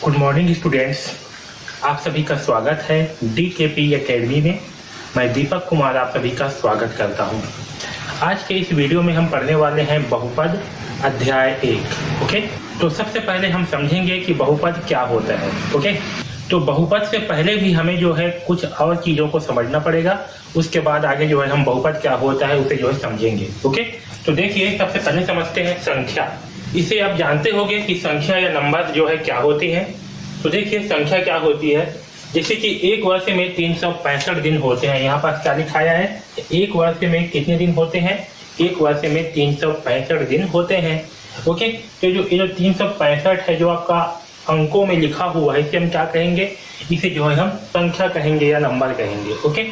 Good morning students, आप सभी का स्वागत है DKP एकेडमी में। मैं दीपक कुमार आप सभी का स्वागत करता हूं। आज के इस वीडियो में हम पढ़ने वाले हैं बहुपद अध्याय 1। ओके, तो सबसे पहले हम समझेंगे कि बहुपद क्या होता है। ओके, तो बहुपद से पहले भी हमें जो है कुछ और चीज़ों को समझना पड़ेगा, उसके बाद आगे जो है हम बहुपद क्या होता है उसे जो है समझेंगे। ओके, तो देखिए सबसे पहले समझते हैं संख्या। इसे आप जानते होंगे कि संख्या या नंबर जो है क्या होती है। तो देखिए संख्या क्या होती है, जैसे कि एक वर्ष में 365 दिन होते हैं। यहाँ पर क्या लिखाया है, एक वर्ष में कितने दिन होते हैं, एक वर्ष में 365 दिन होते हैं। ओके, तो जो ये 365 है जो आपका अंकों में लिखा हुआ है, इसे हम क्या कहेंगे, इसे जो है हम संख्या कहेंगे या नंबर कहेंगे। ओके,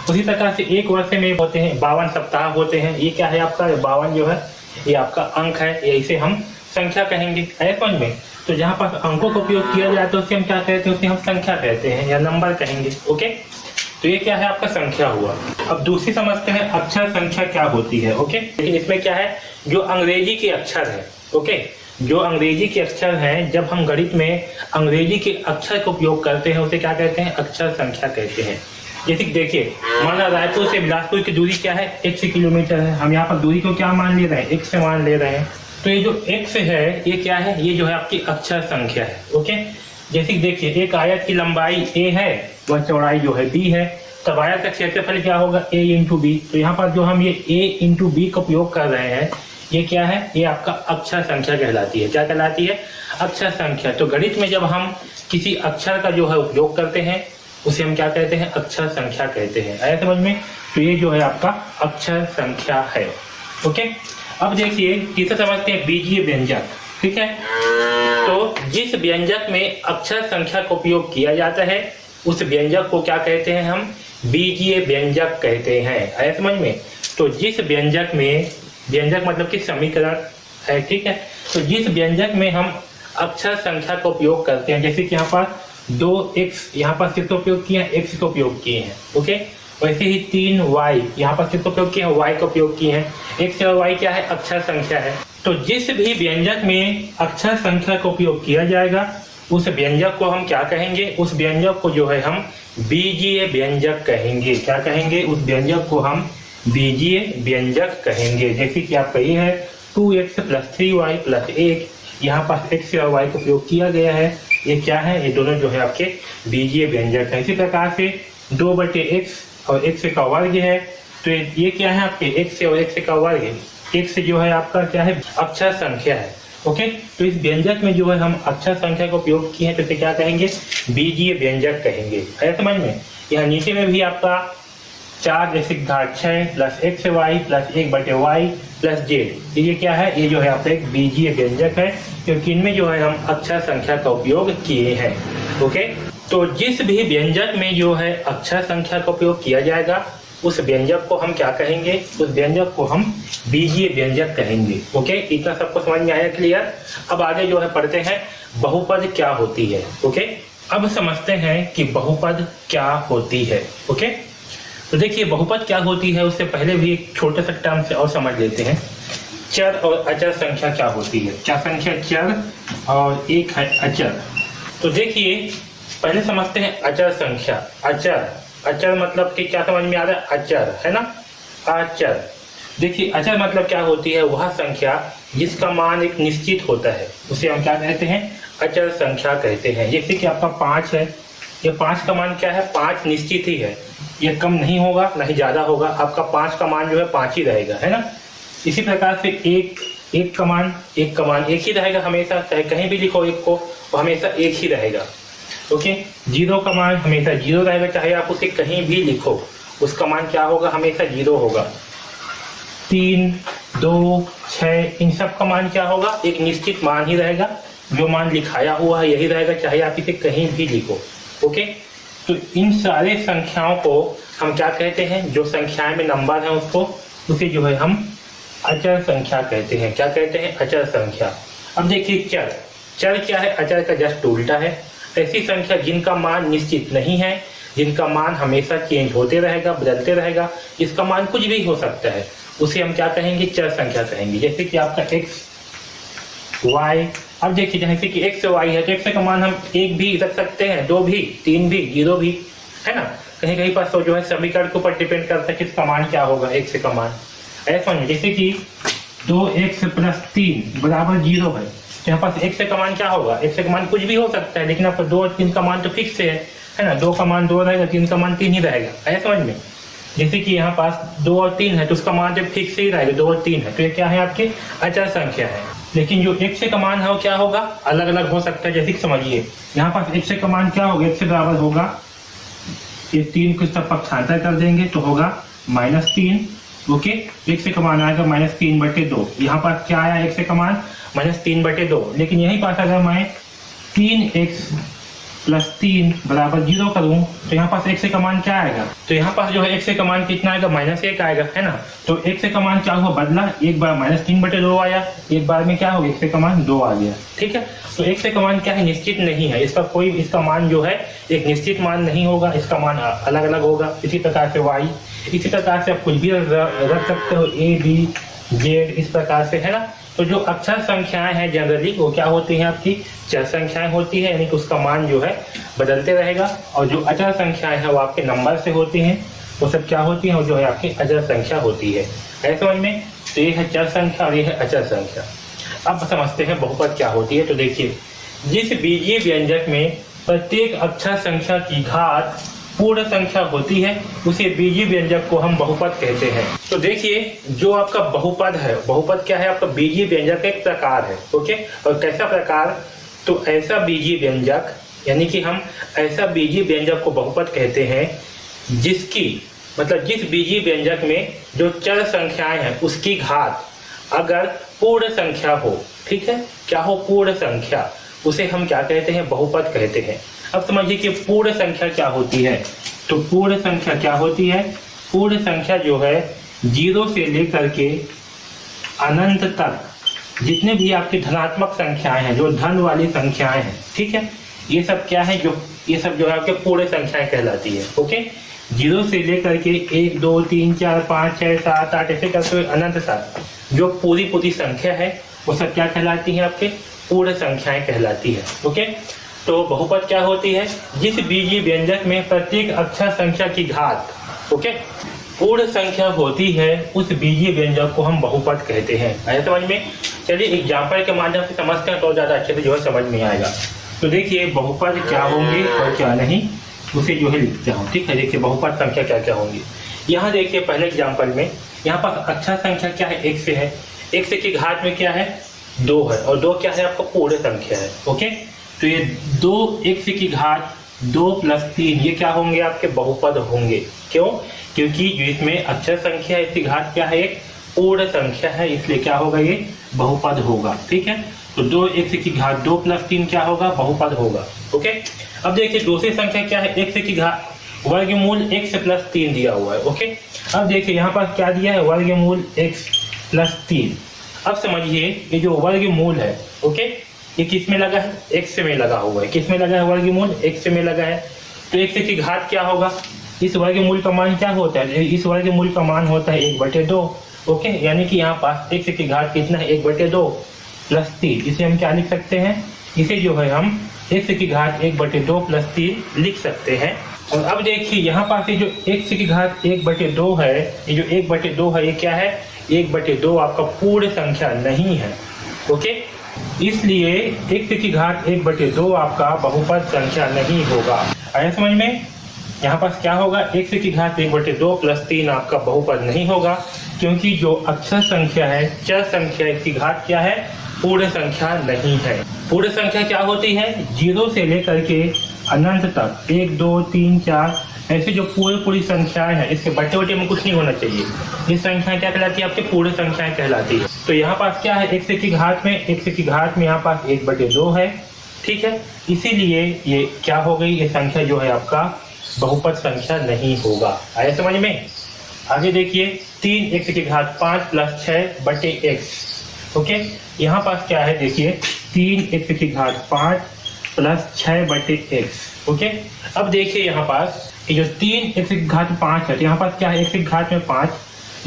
उसी प्रकार से एक वर्ष में होते हैं 52 सप्ताह होते हैं। ये क्या है आपका 52 जो है ये आपका अंक है, ये इसे हम संख्या कहेंगे। है समझ में? तो जहाँ पर अंकों का उपयोग किया जाए तो उसे हम क्या कहते हैं, उसे हम संख्या कहते हैं या नंबर कहेंगे। ओके, तो ये क्या है आपका संख्या हुआ। अब दूसरी समझते हैं अक्षर संख्या क्या होती है। ओके, लेकिन इसमें क्या है, जो अंग्रेजी के अक्षर है। ओके, जो अंग्रेजी के अक्षर हैं, जब हम गणित में अंग्रेजी के अक्षर का उपयोग करते हैं उसे क्या कहते हैं, अक्षर संख्या कहते हैं। जैसे देखिए, माना रायपुर से बिलासपुर की दूरी क्या है, 1 किलोमीटर है। हम यहाँ पर दूरी को क्या मान ले रहे हैं, 1 से मान ले रहे हैं। तो ये जो x है ये क्या है, ये जो है आपकी अक्षर संख्या है। ओके, जैसे देखिए एक आयत की लंबाई a है, वह चौड़ाई जो है b है, तब आयत का क्षेत्रफल क्या होगा, a इंटू बी। तो यहाँ पर जो हम ये a इंटू बी का उपयोग कर रहे हैं, ये क्या है, ये आपका अक्षर संख्या कहलाती है। क्या कहलाती है, अक्षर संख्या। तो गणित में जब हम किसी अक्षर का जो है उपयोग करते हैं उसे हम क्या कहते हैं, अक्षर संख्या कहते हैं। आया समझ में? तो ये जो है आपका अक्षर संख्या है। ओके, अब देखिए किसे समझते हैं, बीजीय व्यंजक। ठीक है, तो जिस व्यंजक में अक्षर संख्या का उपयोग किया जाता है उस व्यंजक को क्या कहते हैं, हम बीजीय व्यंजक कहते हैं। आया समझ में? तो जिस व्यंजक में, व्यंजक मतलब कि समीकरण है। ठीक है, तो जिस व्यंजक में हम अक्षर संख्या का उपयोग करते हैं, जैसे कि यहाँ पर 2x, यहाँ पर किसका उपयोग किया है, x का उपयोग किए हैं। ओके, वैसे ही 3y, यहाँ पर किसका उपयोग किया है, y का उपयोग किए हैं। x और y क्या है, अक्षर संख्या है। तो जिस भी व्यंजक में अक्षर संख्या का उपयोग किया जाएगा उस व्यंजक को हम क्या कहेंगे, उस व्यंजक को जो है हम बीजीय व्यंजक कहेंगे। क्या कहेंगे, उस व्यंजक को हम बीजीय व्यंजक कहेंगे। जैसे कि आपका ये है 2x + 3y + 1, यहाँ पर x और y का उपयोग किया गया है। ये क्या है, ये दोनों जो है आपके बीजीय व्यंजक है। इसी प्रकार से 2/x और x का वर्ग है, तो ये क्या है आपके x और x का वर्ग है। x जो है आपका क्या है, अक्षर संख्या है। ओके, तो इस व्यंजक में जो है हम अक्षर संख्या का उपयोग किए हैं, तो इसे क्या कहेंगे, बीजीय व्यंजक कहेंगे। है समझ में? यहाँ नीचे में भी आपका 4 जैसे 6 + xy + 1/y + z, ये क्या है, ये जो है आपका एक बीजीय व्यंजक है, क्योंकि इनमें जो है हम अक्षर संख्या का उपयोग किए हैं। ओके, तो जिस भी व्यंजक में जो है अक्षर संख्या का उपयोग किया जाएगा उस व्यंजक को हम क्या कहेंगे, उस व्यंजक को हम बीजीय व्यंजक कहेंगे। ओके, इतना सबको समझ में आया, क्लियर? अब आगे जो है पढ़ते हैं बहुपद क्या होती है। ओके, अब समझते हैं कि बहुपद क्या होती है। ओके, तो देखिए बहुपद क्या होती है उससे पहले भी एक छोटे से टर्म से और समझ लेते हैं। चर और अचर संख्या क्या होती है। क्या संख्या, चर और एक है अचर। तो देखिए पहले समझते हैं अचर संख्या। अचर, अचर मतलब कि क्या समझ में आ रहा है, अचर है ना, अचर। देखिए अचर मतलब क्या होती है, वह संख्या जिसका मान एक निश्चित होता है उसे हम क्या कहते हैं, अचर संख्या कहते हैं। जैसे कि आपका 5 है, ये 5 का मान क्या है, 5 निश्चित ही है, ये कम नहीं होगा ना ही ज्यादा होगा। आपका 5 का मान जो है 5 ही रहेगा, है ना। इसी प्रकार से एक का मान एक ही रहेगा हमेशा, चाहे कहीं भी लिखो एक को, वो हमेशा एक ही रहेगा। ओके, 0 का मान हमेशा 0 रहेगा, चाहे आप उसे कहीं भी लिखो उसका मान क्या होगा, हमेशा 0 होगा। 3, 2, 6 इन सब का मान क्या होगा, एक निश्चित मान ही रहेगा, जो मान लिखाया हुआ है यही रहेगा, चाहे आप इसे कहीं भी लिखो। ओके, तो इन सारे संख्याओं को हम क्या कहते हैं, जो संख्याएं में नंबर है उसको, उसे जो है हम अचर संख्या कहते हैं। क्या कहते हैं, अचर संख्या। अब देखिए चर, चर क्या है, अचर का जस्ट उल्टा है। ऐसी संख्या जिनका मान निश्चित नहीं है, जिनका मान हमेशा चेंज होते रहेगा, बदलते रहेगा, इसका मान कुछ भी हो सकता है, उसे हम क्या कहेंगे, चर संख्या कहेंगे। जैसे कि आपका x y। अब देखिए जैसे कि x से y है तो x का मान हम 1 भी रख सकते हैं, 2 भी, 3 भी, 0 भी, है ना। कहीं कहीं पर तो जो है समीकरण के ऊपर डिपेंड करता है किसका मान क्या होगा, x का मान। ऐसा नहीं, जैसे कि 2x + 3 बराबर 0 है तो यहाँ पास x का मान क्या होगा, x का मान कुछ भी हो सकता है, लेकिन आपका 2 और 3 का मान तो फिक्स है ना। 2 का मान 2 रहेगा, 3 का मान 3 ही रहेगा, है समझ में। जैसे कि यहाँ पास 2 और 3 है तो उसका मान जब फिक्स ही रहेगा, 2 और 3 है तो ये क्या है आपकी अचर संख्या है। लेकिन जो x का मान है वो क्या होगा, अलग अलग हो सकता है। जैसे कि समझिए यहाँ पास x का मान क्या होगा, x बराबर होगा, ये 3 को सब पक्षांतर कर देंगे तो होगा -3। ओके, x का मान आएगा -3/2। यहाँ पास क्या आया x का मान -3/2। लेकिन यही पास अगर मैं 3x + 3 बराबर 0 करूं तो यहाँ पास x का मान क्या आएगा, तो यहाँ पास जो है x का मान कितना आएगा, -1 आएगा, है ना। तो x का मान क्या हुआ, बदला, एक बार -3/2 आया, एक बार में क्या हो गया x का मान 2 आ गया, ठीक है। तो x का मान क्या है, निश्चित नहीं है, इसका मान जो है एक निश्चित मान नहीं होगा, इसका मान अलग अलग होगा। इसी प्रकार से y, इसी प्रकार से आप कुछ भी रख सकते हो, a b z, इस प्रकार से, है ना। तो जो अक्षर संख्याएं हैं जनरली वो क्या होती हैं, आपकी चर संख्याएं होती है, यानी कि उसका मान जो है बदलते रहेगा। और जो अचर संख्याएं हैं वो आपके नंबर से होती हैं, वो सब क्या होती हैं, वो जो है आपकी अचर संख्या होती है समझ में। तो ये है चर संख्या और ये है अचर संख्या। अब समझते हैं बहुपद क्या होती है। तो देखिए, जिस बीजीय व्यंजक में प्रत्येक अक्षर संख्या की घात पूर्ण संख्या होती है उसे बीजीय व्यंजक को हम बहुपद कहते हैं। तो देखिए, जो आपका बहुपद है, बहुपद क्या है, आपका बीजीय व्यंजक का एक प्रकार है। ओके, और कैसा प्रकार, तो ऐसा बीजीय व्यंजक, यानी कि हम ऐसा बीजीय व्यंजक को बहुपद कहते हैं जिसकी मतलब जिस बीजीय व्यंजक में जो चर संख्याएं हैं उसकी घात अगर पूर्ण संख्या हो, ठीक है, क्या हो, पूर्ण संख्या, उसे हम क्या कहते हैं, बहुपद कहते हैं। अब समझिए कि पूर्ण संख्या क्या होती है। तो पूर्ण संख्या क्या होती है, पूर्ण संख्या जो है 0 से लेकर के अनंत तक जितने भी आपकी धनात्मक संख्याएं हैं, जो धन वाली संख्याएं हैं, ठीक है, ये सब क्या है, ये सब जो है आपके पूर्ण संख्याएं कहलाती है। ओके, 0 से लेकर के 1 2 3 4 5 6 7 8 ऐसे करते हुए अनंत तक जो पूरी संख्या है वो सब क्या कहलाती है, आपके पूर्ण संख्याएं कहलाती है। ओके, तो बहुपद क्या होती है, जिस बीजीय व्यंजक में प्रत्येक अक्षर संख्या की घात, ओके, पूर्ण संख्या होती है, उस बीजीय व्यंजक को हम बहुपद कहते हैं। आया समझ में। चलिए एग्जाम्पल के माध्यम से समझते हैं तो ज्यादा अच्छे से जो है समझ में आएगा। तो देखिए बहुपद क्या होंगे और क्या नहीं, उसे जो है लिखते हैं, ठीक है। देखिए बहुपद संख्या क्या क्या होंगी। यहाँ देखिए पहले एग्जाम्पल में यहाँ पर अक्षर संख्या क्या है, x है, x की घात में क्या है, 2 है, और 2 क्या है, आपका पूर्ण संख्या है। ओके, तो ये 2x की घात 2 + 3 ये क्या होंगे, आपके बहुपद होंगे। क्यों, क्योंकि जो इसमें अक्षर संख्या है इसकी घात क्या है, एक पूर्ण संख्या है, इसलिए क्या होगा, ये बहुपद होगा, ठीक है। तो 2x की घात 2 + 3 क्या होगा, बहुपद होगा। ओके, अब देखिए दूसरी संख्या क्या है, x की घात वर्गमूल x + 3 दिया हुआ है। ओके, अब देखिए यहाँ पर क्या दिया है, वर्गमूल x + 3। अब समझिए ये जो वर्गमूल है, ओके, ये किस में लगा है, x में लगा हुआ है। किस में लगा है, वर्गमूल x में लगा है। तो x की घात क्या होगा, इस वर्गमूल का मान क्या होता है, इस वर्गमूल का मान होता है 1/2। ओके, यानी कि यहाँ पास x की घात कितना है, 1/2 + 3। इसे हम क्या लिख सकते हैं, इसे जो है हम x की घात 1/2 + 3 लिख सकते हैं। और अब देखिए यहाँ पास ये जो x की घात 1/2 है, ये जो 1/2 है, ये क्या है, 1/2 आपका पूर्ण संख्या नहीं है। ओके, इसलिए x की घात 1/2 आपका बहुपद संख्या नहीं होगा। आया समझ में। यहाँ पास क्या होगा, x की घात 1/2 + 3 आपका बहुपद नहीं होगा, क्योंकि जो अक्षर संख्या है, चर संख्या, इसकी घात क्या है, पूर्ण संख्या नहीं है। पूर्ण संख्या क्या होती है, 0 से लेकर के अनंत तक 1 2 3 4 ऐसे जो पूरी संख्याएं हैं, इसके बटे में कुछ नहीं होना चाहिए, ये संख्या क्या कहलाती है, आपकी पूर्ण संख्याएं कहलाती है। तो यहाँ पास क्या है, x की घात में यहाँ पास 1/2 है, ठीक है, इसीलिए ये क्या हो गई, ये संख्या जो है आपका बहुपद संख्या नहीं होगा। आया समझ में। आगे देखिए 3x की घात 5 + 6/x। ओके, यहाँ पास क्या है, देखिए 3x की घात 5 + 6/x। ओके, अब देखिए यहाँ पास ये जो 3x की घात 5 है, तो यहाँ पास क्या है, x की घात में 5,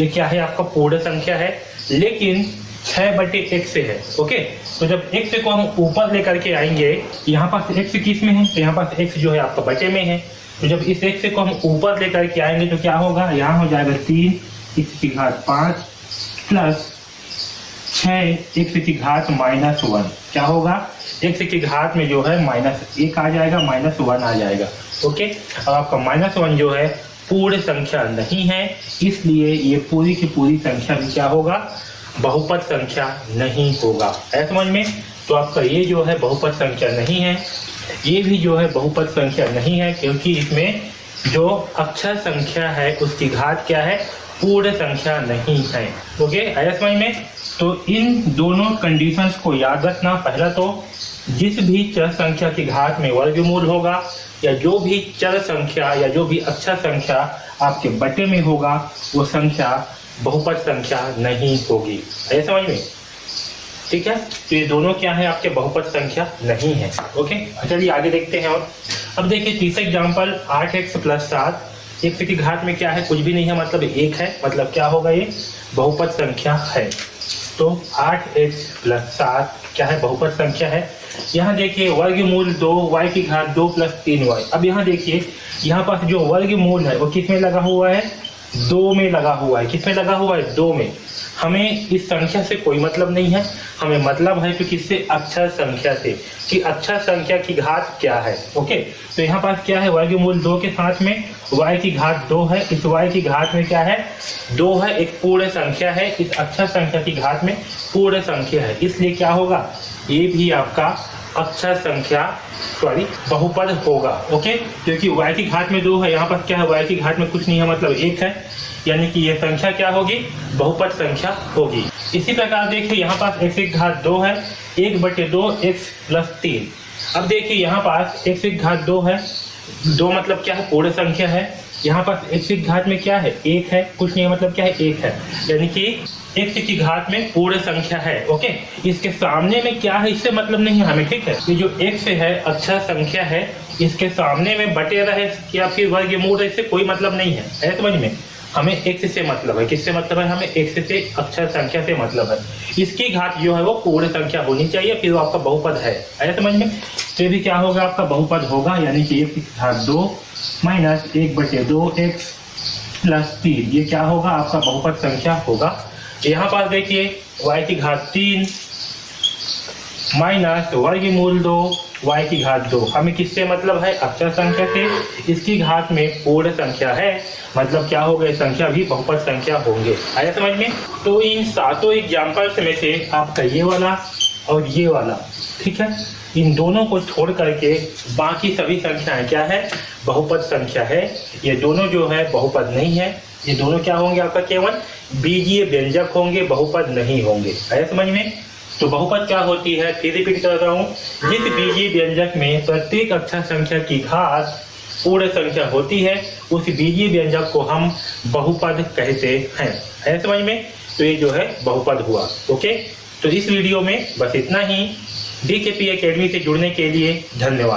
ये क्या है, आपका पूर्ण संख्या है, लेकिन 6/x से है। ओके, तो जब x को हम ऊपर लेकर के आएंगे, यहाँ पास x किस में है, तो यहाँ पास x जो है आपका बटे में है। तो जब इस x को हम ऊपर लेकर के आएंगे तो क्या होगा, यहाँ हो जाएगा 3x⁵ प्लस 6x⁻⁻1 क्या होगा, x⁻ में जो है -1 आ जाएगा, -1 आ जाएगा। ओके, अब आपका -1 जो है पूर्ण संख्या नहीं है, इसलिए ये पूरी की पूरी संख्या भी क्या होगा, बहुपद संख्या नहीं होगा। है समझ में? तो आपका ये जो है बहुपद संख्या नहीं है, ये भी जो है बहुपद संख्या नहीं है, क्योंकि इसमें जो अक्षर संख्या है उसकी घात क्या है, पूर्ण संख्या नहीं है। ओके, आया समझ में? तो इन दोनों कंडीशंस को याद रखना। पहला तो जिस भी चर संख्या की घात में वर्गमूल होगा, या जो भी चर संख्या या जो भी अक्षर संख्या आपके बटे में होगा, वो संख्या बहुपद संख्या नहीं होगी। है समझ में? ठीक है, तो ये दोनों क्या है, आपके बहुपद संख्या नहीं है। ओके, चलिए आगे देखते हैं। और अब देखिए तीसरा एग्जाम्पल, 8x + 7, x की घात में क्या है, कुछ भी नहीं है, मतलब 1 है, मतलब क्या होगा, ये बहुपद संख्या है। तो 8x + 7 क्या है, बहुपद संख्या है। यहाँ देखिए वर्गमूल 2 y की घात 2 + 3y। अब यहाँ देखिए, यहाँ पास जो वर्गमूल है वो किस में लगा हुआ है, 2 में लगा हुआ है। किस में लगा हुआ है, 2 में। हमें इस संख्या से कोई मतलब नहीं है, हमें मतलब है तो किससे, अक्षर संख्या से, कि अक्षर संख्या की घात क्या है। ओके, तो यहाँ पास क्या है, वर्गमूल 2 के साथ में y की घात 2 है, इस y की घात में क्या है, 2 है, एक पूर्ण संख्या है, इस अक्षर संख्या की घात में पूर्ण संख्या है, इसलिए क्या होगा, ये भी आपका अक्षर संख्या बहुपद होगा। ओके, क्योंकि y की घात में 2 है, यहाँ पर क्या है, y की घात में कुछ नहीं है, मतलब 1 है, यानी कि यह संख्या क्या होगी, बहुपद संख्या होगी। इसी प्रकार देखिए यहाँ पास x की घात 2 है, 1/2 x + 3। अब देखिए यहाँ पास x की घात 2 है, 2 मतलब क्या है, पूर्ण संख्या है। यहाँ पास x की घात में क्या है, 1 है, कुछ नहीं है, मतलब क्या है, 1 है, यानी कि x की घात में पूर्ण संख्या है। ओके, इसके सामने में क्या है, इससे मतलब नहीं है हमें। ठीक है, ये जो x है अक्षर संख्या है, इसके सामने में बटे रहे कि आपकी वर्गमूल है, इससे कोई मतलब नहीं है। समझ में? हमें x से मतलब है, किससे मतलब है, हमें x से अक्षर संख्या से मतलब है। इसकी घात जो है वो पूर्ण संख्या होनी चाहिए, फिर वो आपका बहुपद है। आया समझ में? तो ये भी क्या होगा, आपका बहुपद होगा, यानी कि x की घात 2 - 1/2 x + 3, ये क्या होगा, आपका बहुपद संख्या होगा। यहाँ पास देखिए y की घात 3 - वर्गमूल 2 y की घात 2, हमें किससे मतलब है, अक्षर संख्या से, इसकी घात में पूर्ण संख्या है, मतलब क्या होगा, संख्या भी बहुपद संख्या होंगे। आया समझ में? तो इन 7 एग्जाम्पल्स में से आपका ये वाला और ये वाला, ठीक है, इन दोनों को छोड़ करके बाकी सभी संख्याएं क्या है, बहुपद संख्या है। ये दोनों जो है बहुपद नहीं है, ये दोनों क्या होंगे, आपका केवल बीजीय व्यंजक होंगे, बहुपद नहीं होंगे। आया समझ में? तो बहुपद क्या होती है, फिर रिपीट कर रहा हूँ, जिस बीजीय व्यंजक में प्रत्येक अक्षर संख्या की घात पूर्ण संख्या होती है, उस बीजीय व्यंजक को हम बहुपद कहते हैं। है समझ में? तो ये जो है बहुपद हुआ। ओके, तो इस वीडियो में बस इतना ही। DKP एकेडमी से जुड़ने के लिए धन्यवाद।